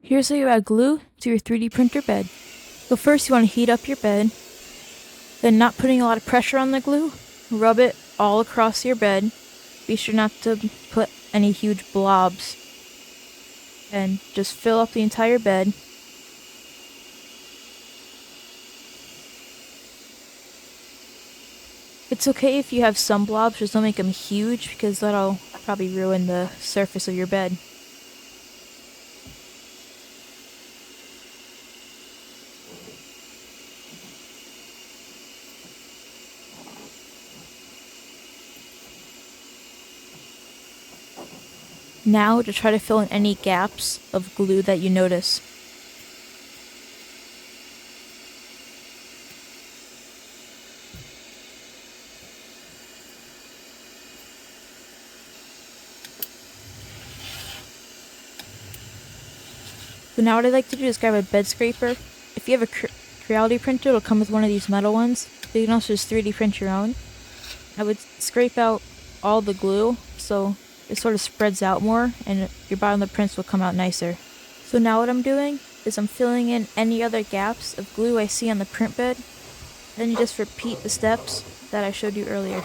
Here's how you add glue to your 3D printer bed. So first you want to heat up your bed, then not putting a lot of pressure on the glue, rub it all across your bed. Be sure not to put any huge blobs, and just fill up the entire bed. It's okay if you have some blobs, just don't make them huge because that'll probably ruin the surface of your bed. Now to try to fill in any gaps of glue that you notice. So now what I like to do is grab a bed scraper. If you have a Creality printer, it'll come with one of these metal ones. So you can also just 3D print your own. I would scrape out all the glue so it sort of spreads out more and your bottom of the prints will come out nicer. So now what I'm doing is I'm filling in any other gaps of glue I see on the print bed. Then you just repeat the steps that I showed you earlier.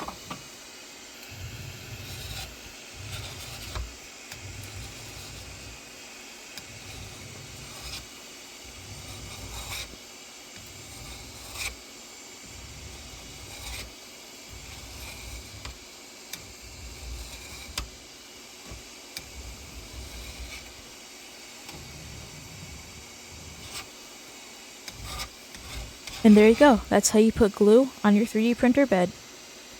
And there you go. That's how you put glue on your 3D printer bed.